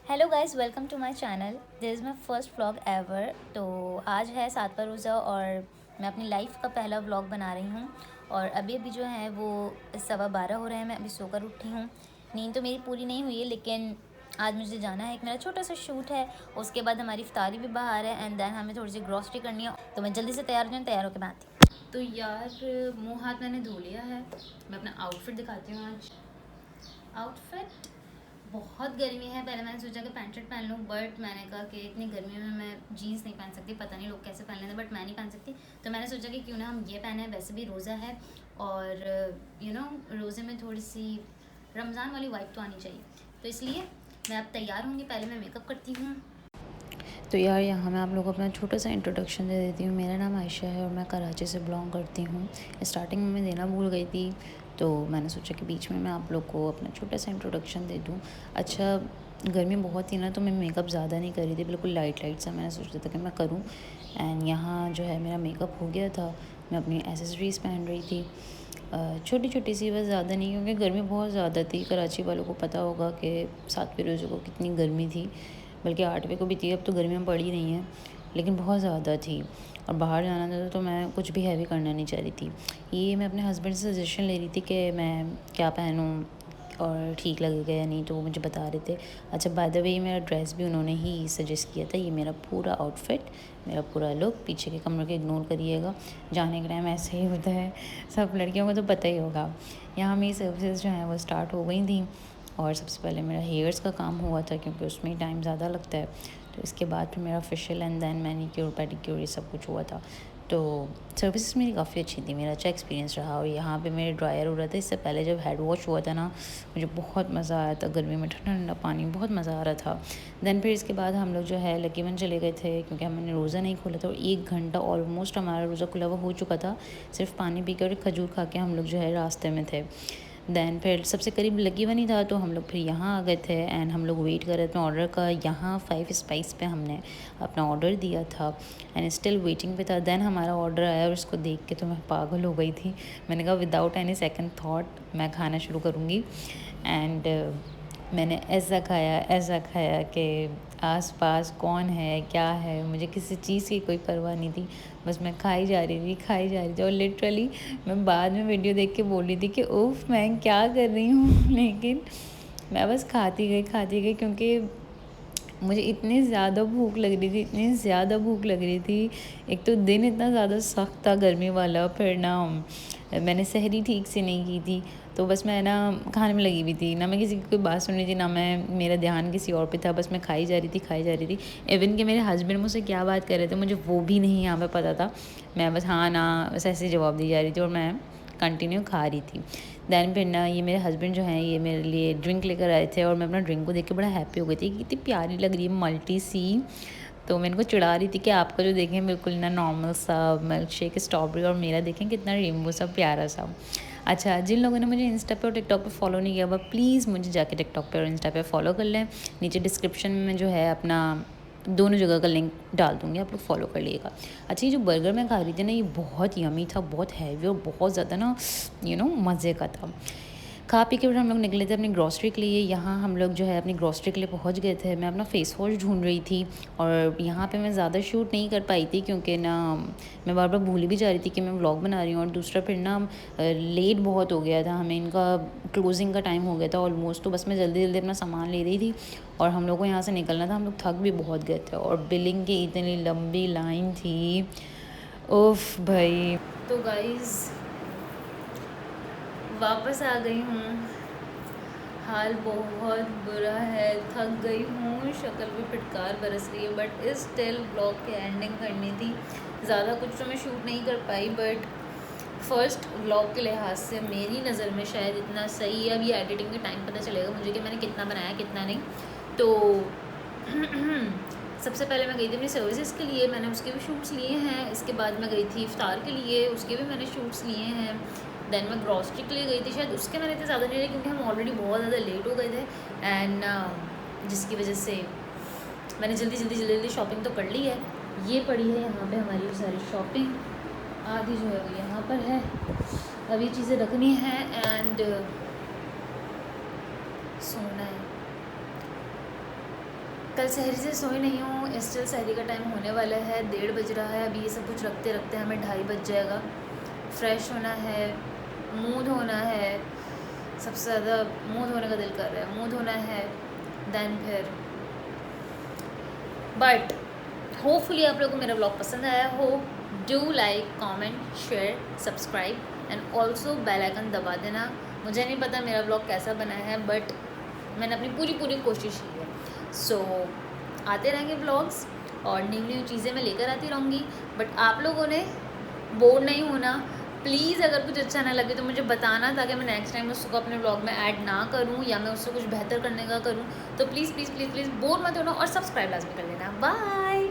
Hello guys, welcome to my channel. This is my first vlog ever. तो आज है 7वां रोज़ा और मैं अपनी लाइफ का पहला व्लॉग बना रही हूँ। और अभी अभी जो है वो 12:15 हो रहे हैं। मैं अभी सोकर उठी हूँ। नींद तो मेरी पूरी नहीं हुई है, लेकिन आज मुझे जाना है। एक मेरा छोटा सा शूट है, उसके बाद हमारी इफ्तारी भी बाहर है एंड देन हमें थोड़ी सी ग्रॉसरी करनी है। तो मैं जल्दी से तैयार हो जाऊँ, तैयार होकर मैं आती हूँ। तो यार, मुँह हाथ मैंने धो लिया है। मैं अपना आउटफिट दिखाती हूँ। आज आउटफिट बहुत गर्मी है। पहले मैंने सोचा कि पैंट शर्ट पहन लूँ, बट मैंने कहा कि इतनी गर्मी में मैं जीन्स नहीं पहन सकती। पता नहीं लोग कैसे पहन लेते, बट मैं नहीं पहन सकती। तो मैंने सोचा कि क्यों ना हम ये पहने। वैसे भी रोज़ा है और रोज़े में थोड़ी सी रमज़ान वाली वाइब तो आनी चाहिए। तो इसलिए मैं अब तैयार होंगी। पहले मैं मेकअप करती हूँ। तो यार, यहाँ मैं आप लोगों को अपना छोटा सा इंट्रोडक्शन दे देती हूँ। मेरा नाम आयशा है और मैं कराची से बिलोंग करती हूँ। स्टार्टिंग में मैं देना भूल गई थी, तो मैंने सोचा कि बीच में मैं आप लोग को अपना छोटा सा इंट्रोडक्शन दे दूँ। अच्छा, गर्मी बहुत थी ना, तो मैं मेकअप ज़्यादा नहीं कर रही थी, बिल्कुल लाइट लाइट सा मैंने सोचा था कि मैं करूँ। एंड यहाँ जो है मेरा मेकअप हो गया था। मैं अपनी एसेसरीज़ पहन रही थी, छोटी छोटी सी, बस ज़्यादा नहीं, क्योंकि गर्मी बहुत ज़्यादा थी। कराची वालों को पता होगा कि 7वें रोज़े को कितनी गर्मी थी, बल्कि 8वें को भी थी। अब तो गर्मियाँ पड़ी नहीं हैं, लेकिन बहुत ज़्यादा थी और बाहर जाना था, तो मैं कुछ भी हैवी करना नहीं चाह रही थी। ये मैं अपने हस्बैंड से सजेशन ले रही थी कि मैं क्या पहनूँ और ठीक लगेगा या नहीं, तो वो मुझे बता रहे थे। अच्छा, बाय द वे, मेरा ड्रेस भी उन्होंने ही सजेस्ट किया था। ये मेरा पूरा आउटफिट, मेरा पूरा लुक, पीछे के कमर के इग्नोर करिएगा, जाने के टाइम ऐसे ही होता है, सब लड़कियों को तो पता ही होगा। यहाँ मेरी सर्विसेज जो हैं वो स्टार्ट हो गई थी और सबसे पहले मेरा हेयर्स का काम हुआ था, क्योंकि उसमें टाइम ज़्यादा लगता है। तो इसके बाद फिर मेरा facial and then manicure pedicure ये सब कुछ हुआ था। तो सर्विसेज मेरी काफ़ी अच्छी थी, मेरा अच्छा एक्सपीरियंस रहा। और यहाँ पे मेरे ड्रायर हो रहा था। इससे पहले जब हेड वॉश हुआ था ना, मुझे बहुत मज़ा आया था। गर्मी में ठंडा ठंडा पानी, बहुत मज़ा आ रहा था। देन फिर इसके बाद हम लोग जो है लकी वन चले गए थे, क्योंकि हमने रोज़ा नहीं खोला था और 1 घंटा ऑलमोस्ट हमारा रोज़ा खुला हुआ हो चुका था। सिर्फ पानी पी के और खजूर खा के हम लोग जो है रास्ते में थे। देन फिर सबसे करीब लकी वन ही था, तो हम लोग फिर यहाँ आ गए थे एंड हम लोग वेट कर रहे थे ऑर्डर का। यहाँ 5 स्पाइस पे हमने अपना ऑर्डर दिया था एंड स्टिल वेटिंग पे था। देन हमारा ऑर्डर आया और उसको देख के तो मैं पागल हो गई थी। मैंने कहा विदाउट एनी सेकंड थॉट मैं खाना शुरू करूँगी। एंड मैंने ऐसा खाया कि आस-पास कौन है, क्या है, मुझे किसी चीज़ की कोई परवाह नहीं थी। बस मैं खाई जा रही थी और लिटरली मैं बाद में वीडियो देख के बोल रही थी कि उफ़, मैं क्या कर रही हूँ। लेकिन मैं बस खाती गई, क्योंकि मुझे इतनी ज़्यादा भूख लग रही थी। एक तो दिन इतना ज़्यादा सख्त था गर्मी वाला, फिर ना मैंने सहरी ठीक से नहीं की थी, तो बस मैं ना खाने में लगी हुई थी। ना मैं किसी की कोई बात सुन रही थी, ना मेरा ध्यान किसी और पे था। बस मैं खाई जा रही थी। इवन कि मेरे हस्बैंड मुझसे क्या बात कर रहे थे मुझे वो भी नहीं यहाँ पे पता था। मैं बस हाँ ना बस ऐसे जवाब दी जा रही थी और मैं कंटिन्यू खा रही थी। दैन फिर ना ये मेरे हस्बैंड जो हैं, ये मेरे लिए ड्रिंक लेकर आए थे और मैं अपना ड्रिंक को देख के बड़ा हैप्पी हो गई थी कि कितनी प्यारी लग रही है, मल्टी सी। तो मैं इनको चिढ़ा रही थी कि आपका जो देखें बिल्कुल ना नॉर्मल सा मिल्क शेक स्ट्रॉबेरी, और मेरा देखें कितना रेनबो सा प्यारा सा। अच्छा, जिन लोगों ने मुझे इंस्टा पे और टिकटॉक पे फॉलो नहीं किया, वह प्लीज़ मुझे जाके टिकटॉक पे और इंस्टा पे फॉलो कर लें। नीचे डिस्क्रिप्शन में जो है अपना दोनों जगह का लिंक डाल दूँगी, आप लोग फॉलो कर लीजिएगा। अच्छा, ये जो बर्गर मैं खा रही थी ना, ये बहुत यमी था, बहुत हैवी और बहुत ज़्यादा ना मज़े का था। खा पी के फिर हम लोग निकले थे अपनी ग्रॉसरी के लिए। यहाँ हम लोग जो है अपनी ग्रॉसरी के लिए पहुँच गए थे। मैं अपना फ़ेस वॉश ढूंढ रही थी और यहाँ पे मैं ज़्यादा शूट नहीं कर पाई थी, क्योंकि ना मैं बार बार भूल भी जा रही थी कि मैं व्लॉग बना रही हूँ। और दूसरा फिर ना लेट बहुत हो गया था, हमें इनका क्लोजिंग का टाइम हो गया था ऑलमोस्ट। तो बस मैं जल्दी जल्दी अपना सामान ले रही थी और हम लोग को यहाँ से निकलना था। हम लोग थक भी बहुत गए थे और बिलिंग की इतनी लंबी लाइन थी, उफ भाई। तो गाइज़, वापस आ गई हूँ। हाल बहुत बुरा है, थक गई हूँ, शक्ल भी फिटकार बरस रही है, बट स्टिल ब्लॉग की एंडिंग करनी थी। ज़्यादा कुछ तो मैं शूट नहीं कर पाई, बट फर्स्ट व्लॉग के लिहाज से मेरी नज़र में शायद इतना सही है। अभी एडिटिंग के टाइम पता चलेगा मुझे कि मैंने कितना बनाया कितना नहीं। तो सबसे पहले मैं गई थी अपनी सर्विसेज के लिए, मैंने उसके भी शूट्स लिए हैं। इसके बाद मैं गई थी इफ्तार के लिए, उसके भी मैंने शूट्स लिए हैं। देन मैं ग्रॉसरी के लिए गई थी, शायद उसके मैंने इतने ज़्यादा नहीं लिए, क्योंकि हम ऑलरेडी बहुत ज़्यादा लेट हो गए थे। एंड जिसकी वजह से मैंने जल्दी शॉपिंग तो कर ली है। ये पड़ी है यहाँ पे हमारी सारी शॉपिंग, आधी जो है वो यहाँ पर है। अब ये चीज़ें रखनी है एंड सोना है। कल सहरी से सोई नहीं हूँ, स्टिल सहरी का टाइम होने वाला है, 1:30 बज रहा है। अभी ये सब कुछ रखते रखते हमें 2:30 बज जाएगा। फ्रेश होना है, मुँह धोना है, सबसे ज़्यादा मुँह धोने का दिल कर रहा है, मुँह धोना है। दैन फिर बट होपफुली आप लोगों को मेरा ब्लॉग पसंद आया हो। Do like, comment, share, subscribe and also bell icon दबा देना। मुझे नहीं पता मेरा ब्लॉग कैसा बना है, बट मैंने अपनी पूरी कोशिश की है। सो आते रहेंगे ब्लॉग्स और न्यू चीज़ें मैं लेकर आती रहूँगी, बट आप लोगों ने बोर नहीं होना। प्लीज़ अगर कुछ अच्छा ना लगे तो मुझे बताना, ताकि मैं नेक्स्ट टाइम उसको अपने ब्लॉग में ऐड ना करूँ या मैं उससे कुछ बेहतर करने का करूँ। तो प्लीज़ बोर मत होना और सब्सक्राइब लाजमी कर लेना। बाय।